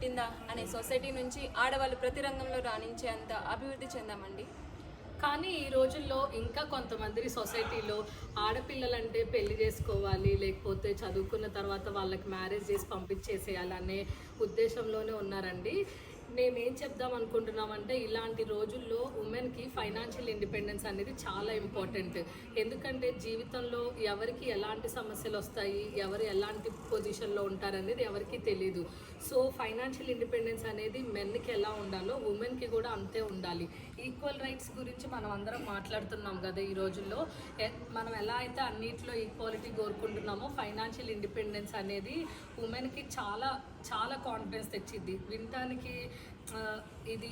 పుట్టిందా అనే సొసైటీ నుంచి ఆడవాళ్ళు ప్రతి రంగంలో రాణించేంత అభివృద్ధి చెందామండి. కానీ ఈ రోజుల్లో ఇంకా కొంతమంది సొసైటీలో ఆడపిల్లలంటే పెళ్లి చేసుకోవాలి, లేకపోతే చదువుకున్న తర్వాత వాళ్ళకి మ్యారేజ్ చేసి పంపించేసేయాలి అనే ఉద్దేశంలోనే ఉన్నారండి. మేమేం చెప్దాం అనుకుంటున్నామంటే ఇలాంటి రోజుల్లో ఉమెన్కి ఫైనాన్షియల్ ఇండిపెండెన్స్ అనేది చాలా ఇంపార్టెంట్. ఎందుకంటే జీవితంలో ఎవరికి ఎలాంటి సమస్యలు వస్తాయి, ఎవరు ఎలాంటి పొజిషన్లో ఉంటారనేది ఎవరికి తెలియదు. సో ఫైనాన్షియల్ ఇండిపెండెన్స్ అనేది మెన్కి ఎలా ఉండాలో ఉమెన్కి కూడా అంతే ఉండాలి. ఈక్వల్ రైట్స్ గురించి మనం అందరం మాట్లాడుతున్నాం కదా ఈ రోజుల్లో. మనం ఎలా అయితే అన్నిట్లో ఈక్వాలిటీ కోరుకుంటున్నామో ఫైనాన్షియల్ ఇండిపెండెన్స్ అనేది ఉమెన్కి చాలా చాలా కాన్ఫిడెన్స్ తెచ్చిద్ది. వినటానికి ఇది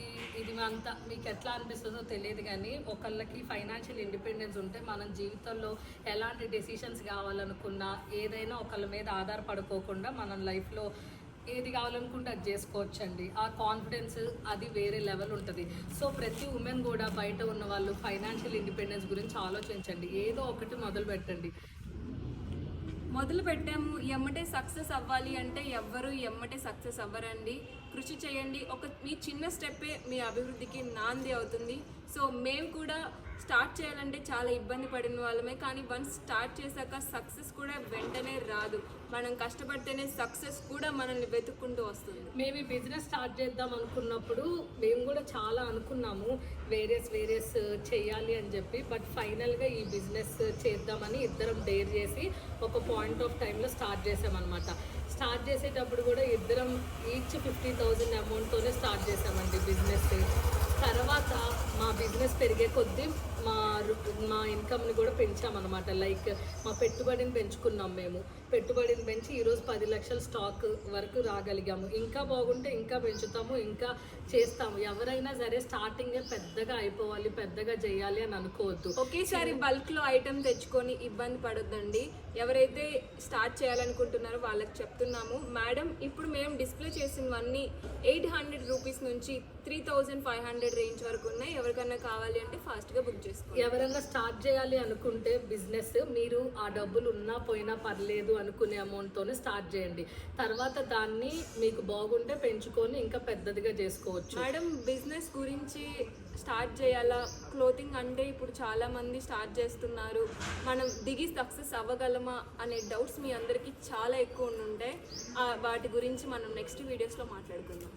అంతా మీకు ఎట్లా అనిపిస్తుందో తెలియదు, కానీ ఒకళ్ళకి ఫైనాన్షియల్ ఇండిపెండెన్స్ ఉంటే మనం జీవితంలో ఎలాంటి డెసిషన్స్ కావాలనుకున్నా ఏదైనా ఒకళ్ళ మీద ఆధారపడుకోకుండా మనం లైఫ్లో ఏది కావాలనుకుంటే అది చేసుకోవచ్చండి. ఆ కాన్ఫిడెన్స్ అది వేరే లెవెల్ ఉంటుంది. సో ప్రతి ఉమెన్ కూడా బయట ఉన్న వాళ్ళు ఫైనాన్షియల్ ఇండిపెండెన్స్ గురించి ఆలోచించండి. ఏదో ఒకటి మొదలు పెట్టండి. మొదలు పెట్టాము, ఎమ్మటే సక్సెస్ అవ్వాలి అంటే ఎవ్వరు ఎమ్మటే సక్సెస్ అవ్వరండి. కృషి చేయండి. మీ చిన్న స్టెప్పే మీ అభివృద్ధికి నాంది అవుతుంది. సో మేము కూడా స్టార్ట్ చేయాలంటే చాలా ఇబ్బంది పడిన వాళ్ళమే, కానీ వన్స్ స్టార్ట్ చేశాక సక్సెస్ కూడా వెంటనే రాదు. మనం కష్టపడితేనే సక్సెస్ కూడా మనల్ని వెతుక్కుంటూ వస్తుంది. మేము ఈ బిజినెస్ స్టార్ట్ చేద్దాం అనుకున్నప్పుడు మేము కూడా చాలా అనుకున్నాము వేరియస్ చేయాలి అని చెప్పి. బట్ ఫైనల్గా ఈ బిజినెస్ చేద్దామని ఇద్దరం డేర్ చేసి ఒక పాయింట్ ఆఫ్ టైంలో స్టార్ట్ చేసామన్నమాట. స్టార్ట్ చేసేటప్పుడు కూడా ఇద్దరం ఈచ్ 50,000 అమౌంట్తోనే స్టార్ట్ చేసామండి బిజినెస్. తర్వాత మా బిజినెస్ పెరిగే కొద్దీ మా ఇన్కమ్ని కూడా పెంచామన్నమాట. లైక్ మా పెట్టుబడిని పెంచుకున్నాం. మేము పెట్టుబడిని పెంచి ఈరోజు 10 లక్షల స్టాక్ వరకు రాగలిగాము. ఇంకా బాగుంటే ఇంకా పెంచుతాము, ఇంకా చేస్తాము. ఎవరైనా సరే స్టార్టింగే పెద్దగా అయిపోవాలి, పెద్దగా చేయాలి అని అనుకోవద్దు. ఒకేసారి బల్క్లో ఐటమ్ తెచ్చుకొని ఇబ్బంది పడొద్దండి. ఎవరైతే స్టార్ట్ చేయాలనుకుంటున్నారో వాళ్ళకి చెప్తున్నాము, మేడం ఇప్పుడు మేము డిస్ప్లే చేసినవన్నీ 800 రూపీస్ నుంచి 3,500 రేంజ్ వరకు ఉన్నాయి. ఎవరికన్నా కావాలి అంటే ఫాస్ట్గా బుక్ చేసుకోండి. ఎవరైనా స్టార్ట్ చేయాలి అనుకుంటే బిజినెస్, మీరు ఆ డబ్బులు ఉన్నా పోయినా పర్లేదు అనుకునే అమౌంట్తోనే స్టార్ట్ చేయండి. తర్వాత దాన్ని మీకు బాగుంటే పెంచుకొని ఇంకా పెద్దదిగా చేసుకోవచ్చు. మేడం బిజినెస్ గురించి స్టార్ట్ చేయాలా, క్లోతింగ్ అంటే ఇప్పుడు చాలామంది స్టార్ట్ చేస్తున్నారు, మనం దిగి సక్సెస్ అవ్వగలమా అనే డౌట్స్ మీ అందరికీ చాలా ఎక్కువ ఉండుంటాయి. వాటి గురించి మనం నెక్స్ట్ వీడియోస్లో మాట్లాడుకుందాం.